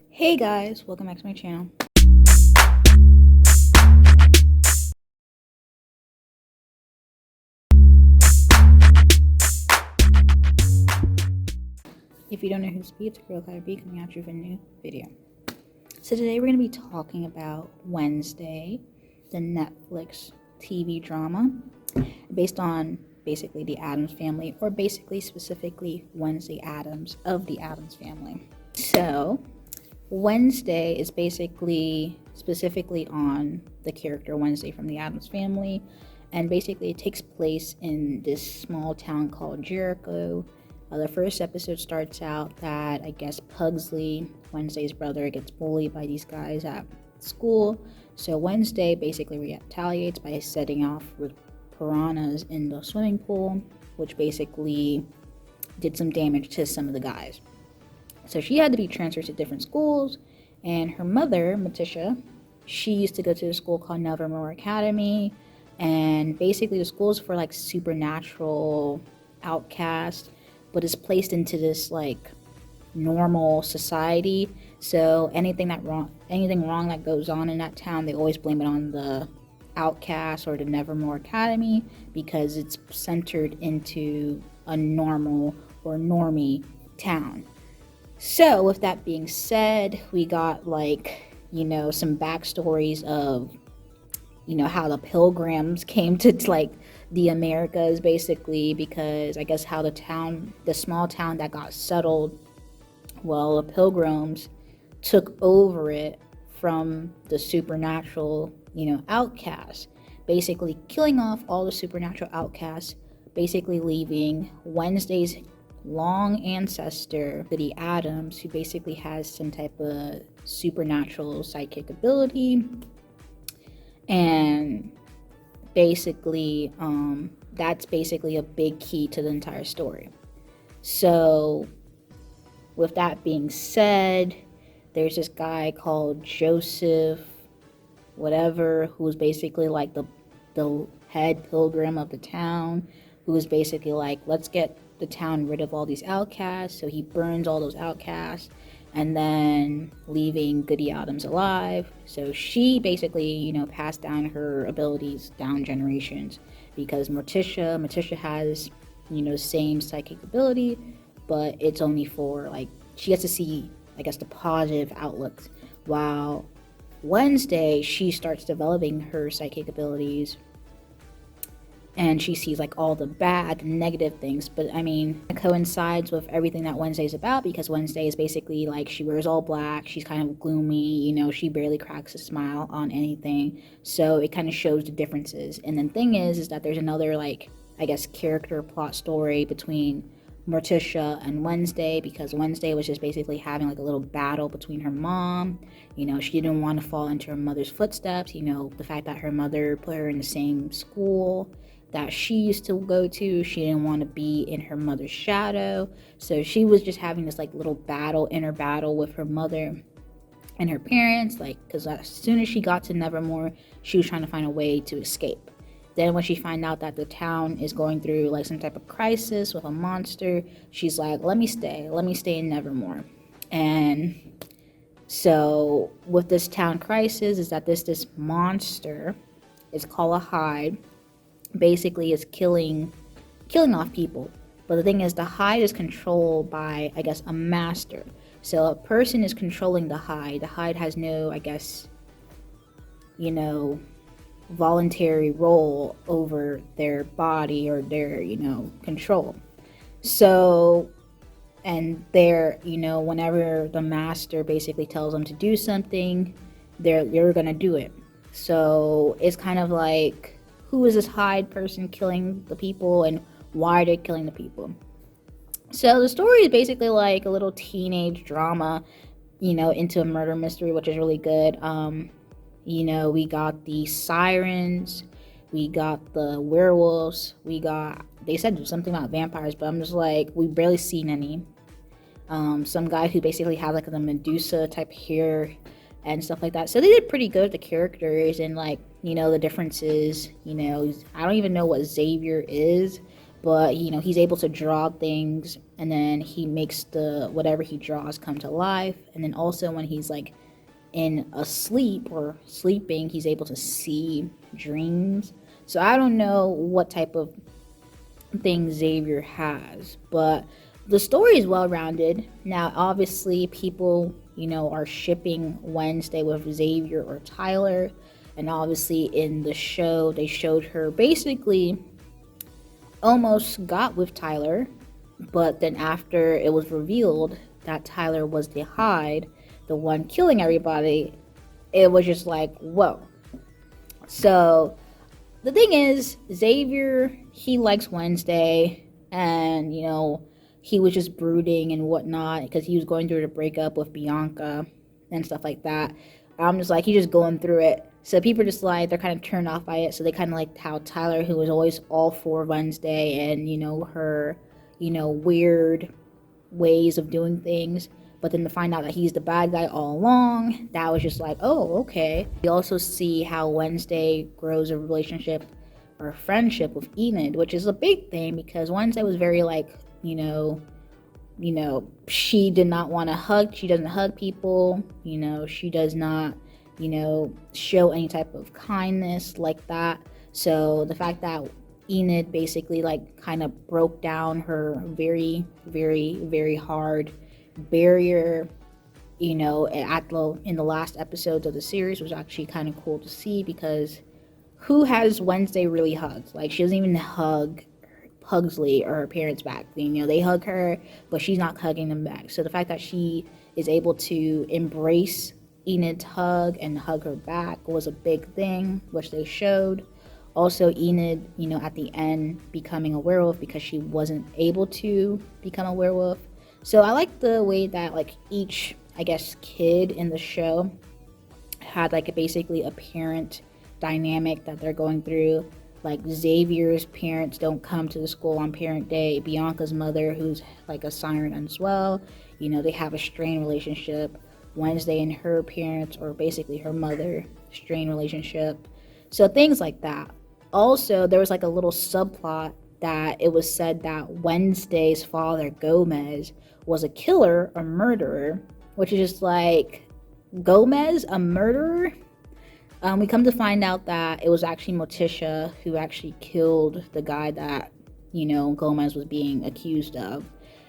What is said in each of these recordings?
Hey guys, welcome back to my channel. If you don't know who to be, it's your girl KylerB coming at you with a new video. So today we're going to be talking about Wednesday, the Netflix TV drama based on basically the Addams family, or basically specifically Wednesday Addams of the Addams family. So Wednesday is basically specifically on the character Wednesday from the Addams family, and basically it takes place in this small town called Jericho. The first episode starts out that I guess Pugsley, Wednesday's brother, gets bullied by these guys at school. So Wednesday basically retaliates by setting off with piranhas in the swimming pool, which basically did some damage to some of the guys. So she had to be transferred to different schools, and her mother, Morticia, she used to go to a school called Nevermore Academy, and basically the school is for like supernatural outcasts, but is placed into this like normal society. So anything wrong that goes on in that town, they always blame it on the outcast or the Nevermore Academy, because it's centered into a normal or normie town. So with that being said, we got like, some backstories of, how the Pilgrims came to like the Americas, basically, because I guess how the small town that got settled, well, the Pilgrims took over it from the supernatural, outcasts, basically killing off all the supernatural outcasts, basically leaving Wednesday's long ancestor, the Addams, who basically has some type of supernatural psychic ability. And basically that's basically a big key to the entire story. So with that being said, there's this guy called Joseph whatever, who's basically like the head pilgrim of the town, who is basically like, let's get the town rid of all these outcasts. So he burns all those outcasts, and then leaving Goody Addams alive. So she basically, passed down her abilities down generations, because Morticia has, same psychic ability, but it's only for like, she gets to see, I guess, the positive outlooks, while Wednesday, she starts developing her psychic abilities, and she sees like all the bad, negative things. But I mean, it coincides with everything that Wednesday's about, because Wednesday is basically like, she wears all black, she's kind of gloomy, she barely cracks a smile on anything. So it kind of shows the differences. And the thing is that there's another, like, I guess, character plot story between Morticia and Wednesday, because Wednesday was just basically having like a little battle between her mom. She didn't want to fall into her mother's footsteps. The fact that her mother put her in the same school that she used to go to, she didn't want to be in her mother's shadow. So she was just having this like little inner battle with her mother and her parents, like, because as soon as she got to Nevermore, she was trying to find a way to escape. Then when she found out that the town is going through like some type of crisis with a monster, she's like, let me stay in Nevermore. And so with this town crisis is that this monster, it's called a Hyde, basically is killing off people. But the thing is, the Hyde is controlled by, I guess, a master. So a person is controlling the Hyde. The Hyde has no, I guess, voluntary role over their body or their, control. So, and they're, whenever the master basically tells them to do something, they're gonna do it. So it's kind of like, who is this Hyde person killing the people, and why are they killing the people? So the story is basically like a little teenage drama, into a murder mystery, which is really good. We got the sirens, we got the werewolves, they said something about vampires, but I'm just like, we've barely seen any. Some guy who basically had like the Medusa type hair and stuff like that. So they did pretty good with the characters and like, the differences. I don't even know what Xavier is, but he's able to draw things, and then he makes the whatever he draws come to life. And then also when he's like in a sleep or sleeping, he's able to see dreams. So I don't know what type of thing Xavier has, but the story is well rounded. Now obviously people are shipping Wednesday with Xavier or Tyler, and obviously in the show they showed her basically almost got with Tyler, but then after it was revealed that Tyler was the Hyde, the one killing everybody, it was just like, whoa. So the thing is, Xavier, he likes Wednesday, and he was just brooding and whatnot because he was going through the breakup with Bianca and stuff like that. I'm just like, he's just going through it. So people are just like, they're kind of turned off by it. So they kind of like how Tyler, who was always all for Wednesday and, her, weird ways of doing things. But then to find out that he's the bad guy all along, that was just like, oh, okay. We also see how Wednesday grows a relationship or a friendship with Enid, which is a big thing because Wednesday was very like, she did not want to hug. She doesn't hug people. She does not, show any type of kindness like that. So the fact that Enid basically like kind of broke down her very, very, very hard barrier, in the last episodes of the series was actually kind of cool to see, because who has Wednesday really hugged? Like, she doesn't even hug Pugsley or her parents back. They hug her, but she's not hugging them back. So the fact that she is able to embrace Enid's hug and hug her back was a big thing, which they showed. Also, Enid, at the end becoming a werewolf because she wasn't able to become a werewolf. So I like the way that like each, I guess, kid in the show had like basically a parent dynamic that they're going through. Like Xavier's parents don't come to the school on parent day. Bianca's mother, who's like a siren as well, they have a strained relationship. Wednesday and her parents, or basically her mother, strained relationship. So things like that. Also, there was like a little subplot that it was said that Wednesday's father, Gomez, was a killer, a murderer, which is just like, Gomez, a murderer? We come to find out that it was actually Morticia who actually killed the guy that, Gomez was being accused of.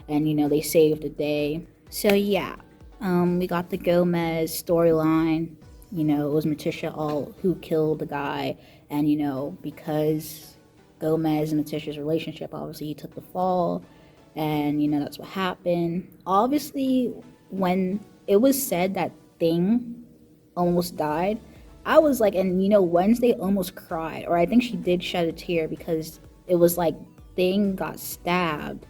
And, they saved the day. So, yeah, we got the Gomez storyline. It was Morticia who killed the guy. And, because Gomez and Morticia's relationship, obviously he took the fall. And, that's what happened. Obviously, when it was said that Thing almost died, I was like, and Wednesday almost cried, or I think she did shed a tear, because it was like Thing got stabbed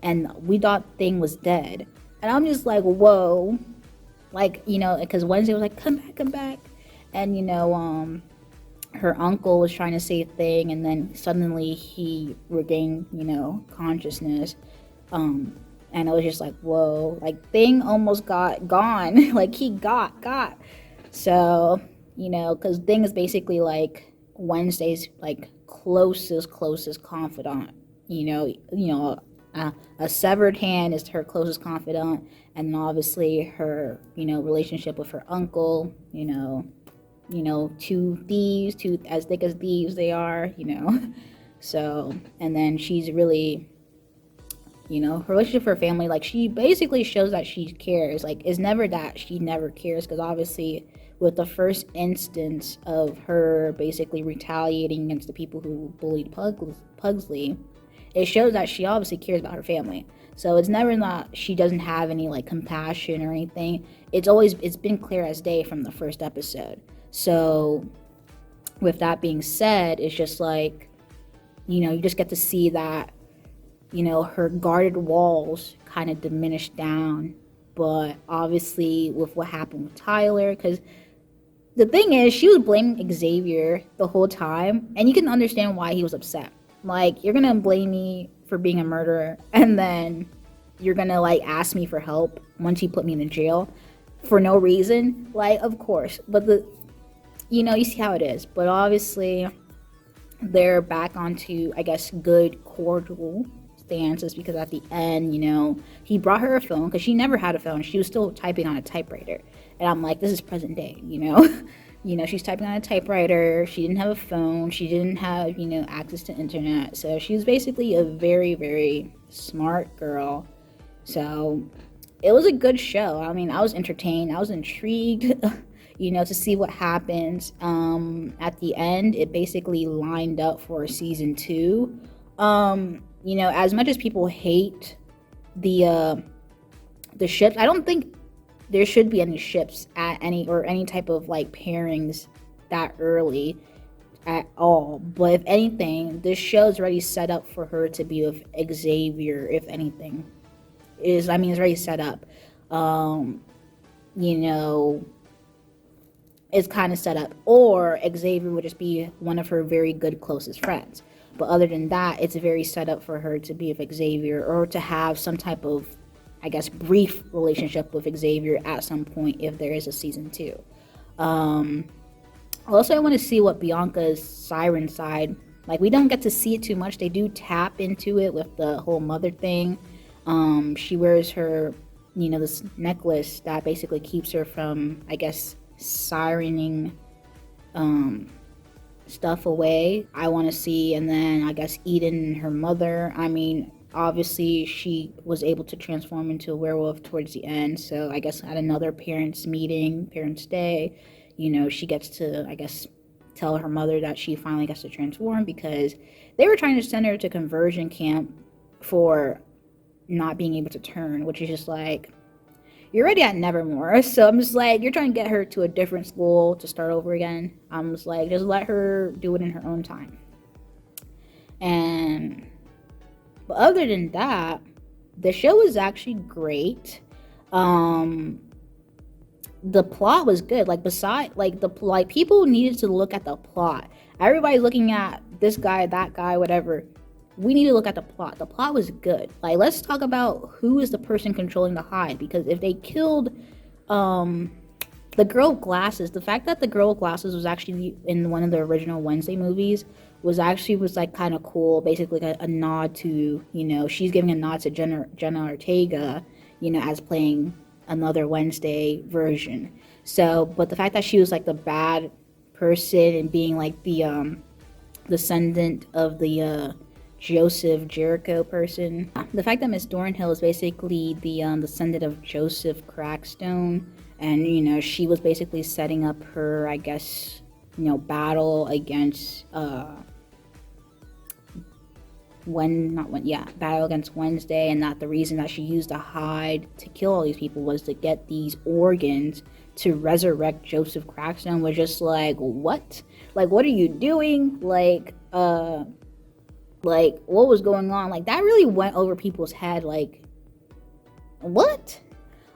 and we thought Thing was dead. And I'm just like, whoa. Like, because Wednesday was like, come back. And, her uncle was trying to save Thing, and then suddenly he regained, consciousness. And it was just like, whoa, like Thing almost got gone. Like he got. So, because Thing is basically like Wednesday's like closest confidant. A severed hand is her closest confidant, and obviously her, relationship with her uncle, two thieves, two as thick as thieves they are, So, and then she's really, her relationship with her family, like she basically shows that she cares. Like, it's never that she never cares, because obviously with the first instance of her basically retaliating against the people who bullied Pugsley, it shows that she obviously cares about her family. So it's never not she doesn't have any like compassion or anything. It's been clear as day from the first episode. So with that being said, it's just like, you just get to see that, her guarded walls kind of diminished down. But obviously with what happened with Tyler, because the thing is, she was blaming Xavier the whole time, and you can understand why he was upset. Like, you're gonna blame me for being a murderer, and then you're gonna like ask me for help once you put me in jail. for no reason. Like, of course, but you see how it is. But obviously, they're back onto, I guess, good, cordial stances, because at the end, he brought her a phone, because she never had a phone. She was still typing on a typewriter. And I'm like, this is present day, she's typing on a typewriter. She didn't have a phone. She didn't have, access to internet. So she was basically a very, very smart girl. So it was a good show. I mean, I was entertained. I was intrigued, to see what happens. At the end, it basically lined up for season 2. As much as people hate the ships, I don't think there should be any ships at any type of like pairings that early at all. But if anything, this show is already set up for her to be with Xavier. If anything, it's already set up. It's kind of set up, or Xavier would just be one of her very good closest friends. But other than that, it's very set up for her to be with Xavier, or to have some type of, I guess, brief relationship with Xavier at some point if there is a season 2. Also, I want to see what Bianca's siren side, like, we don't get to see it too much. They do tap into it with the whole mother thing. She wears her, this necklace that basically keeps her from, I guess, sirening stuff away. I want to see. And then I guess Eden and her mother, obviously she was able to transform into a werewolf towards the end, so I guess at another parents day, she gets to, I guess, tell her mother that she finally gets to transform, because they were trying to send her to conversion camp for not being able to turn, which is just like, you're already at Nevermore. So I'm just like, you're trying to get her to a different school to start over again. I'm just like, just let her do it in her own time. But other than that, the show was actually great. The plot was good. People needed to look at the plot. Everybody's looking at this guy, that guy, whatever. We need to look at the plot. The plot was good. Like, let's talk about who is the person controlling the Hive, because if they killed the girl with glasses, the fact that the girl with glasses was actually in one of the original Wednesday movies was like kind of cool. Basically a nod to, she's giving a nod to Jenna Ortega, as playing another Wednesday version. So, but the fact that she was like the bad person and being like the descendant of the Joseph Jericho person. The fact that Miss Doran Hill is basically the descendant of Joseph Crackstone, and she was basically setting up her, I guess, battle against battle against Wednesday, and that the reason that she used a hide to kill all these people was to get these organs to resurrect Joseph Crackstone. Was just like, what? Like, what are you doing? Like, what was going on? Like, that really went over people's head. Like, what?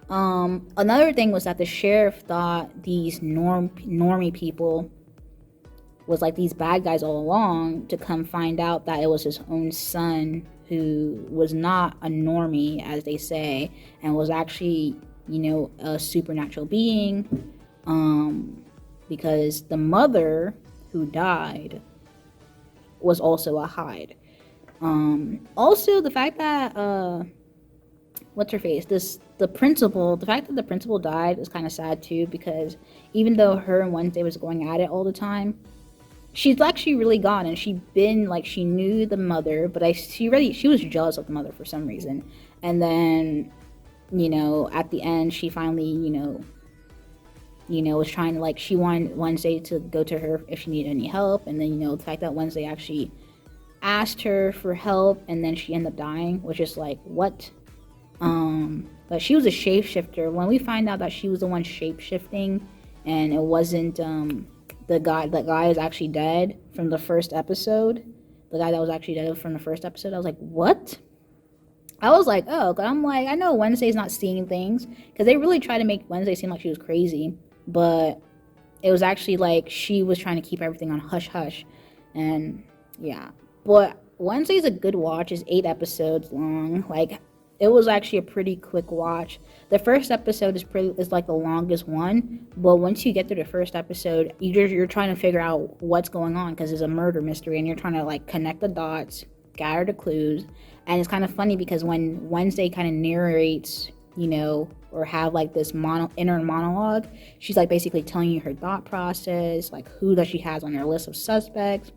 Another thing was that the sheriff thought these normie people was like these bad guys all along, to come find out that it was his own son, who was not a normie, as they say, and was actually, a supernatural being, because the mother who died was also a Hyde. Also, the fact that what's her face? The fact that the principal died is kind of sad too, because even though her and Wednesday was going at it all the time, she's actually really gone, and she knew the mother, but she was jealous of the mother for some reason. And then, at the end, she finally, was trying to, she wanted Wednesday to go to her if she needed any help. And then, the fact that Wednesday actually asked her for help, and then she ended up dying, which is like, what? But she was a shapeshifter. When we find out that she was the one shapeshifting, and it wasn't, the guy is actually dead from the first episode. The guy that was actually dead from the first episode. I was like, what? I was like, oh, because I'm like, I know Wednesday's not seeing things, because they really try to make Wednesday seem like she was crazy, but it was actually like she was trying to keep everything on hush hush. And yeah, but Wednesday's a good watch. It's 8 episodes long. Like, it was actually a pretty quick watch. The first episode is like the longest one, but once you get through the first episode, you're trying to figure out what's going on because it's a murder mystery, and you're trying to like connect the dots, gather the clues, and it's kind of funny because when Wednesday kind of narrates, or have like this inner monologue, she's like basically telling you her thought process, like who that she has on her list of suspects.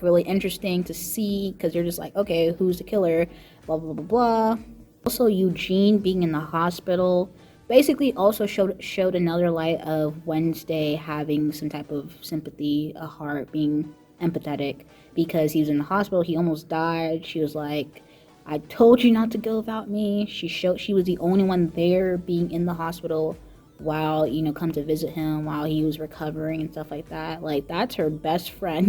Really interesting to see because you're just like, okay, who's the killer, blah blah blah blah. Also, Eugene being in the hospital basically also showed another light of Wednesday having some type of sympathy, a heart, being empathetic, because he was in the hospital, he almost died. She was like, I told you not to go without me. She was the only one there being in the hospital while, come to visit him while he was recovering and stuff like that. Like, that's her best friend,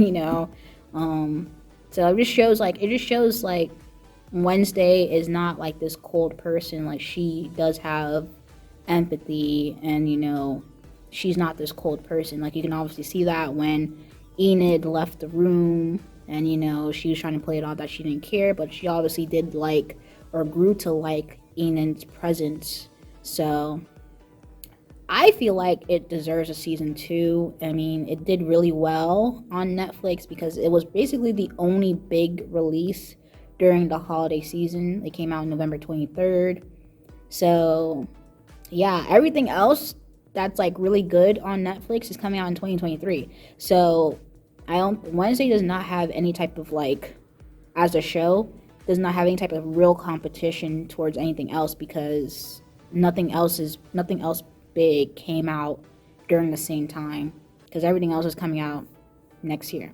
so it just shows like Wednesday is not like this cold person. Like, she does have empathy, and she's not this cold person. Like, you can obviously see that when Enid left the room, and she was trying to play it off that she didn't care, but she obviously did like, or grew to like, Enid's presence. So I feel like it deserves a season 2. I mean, it did really well on Netflix because it was basically the only big release during the holiday season. It came out on November 23rd. So, yeah, everything else that's like really good on Netflix is coming out in 2023. So, Wednesday does not have any type of like, as a show, does not have any type of real competition towards anything else because nothing else big came out during the same time because everything else is coming out next year.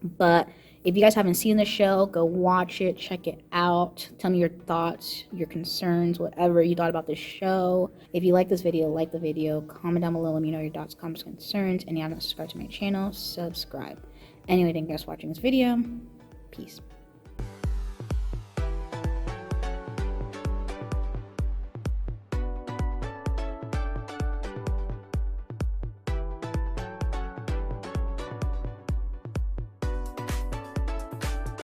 But if you guys haven't seen the show, go watch it, check it out. Tell me your thoughts, your concerns, whatever you thought about the show. If you like this video, like the video, comment down below, let me know your thoughts, comments, concerns, and if you haven't subscribed to my channel, subscribe. Anyway, thank you guys for watching this video. Peace.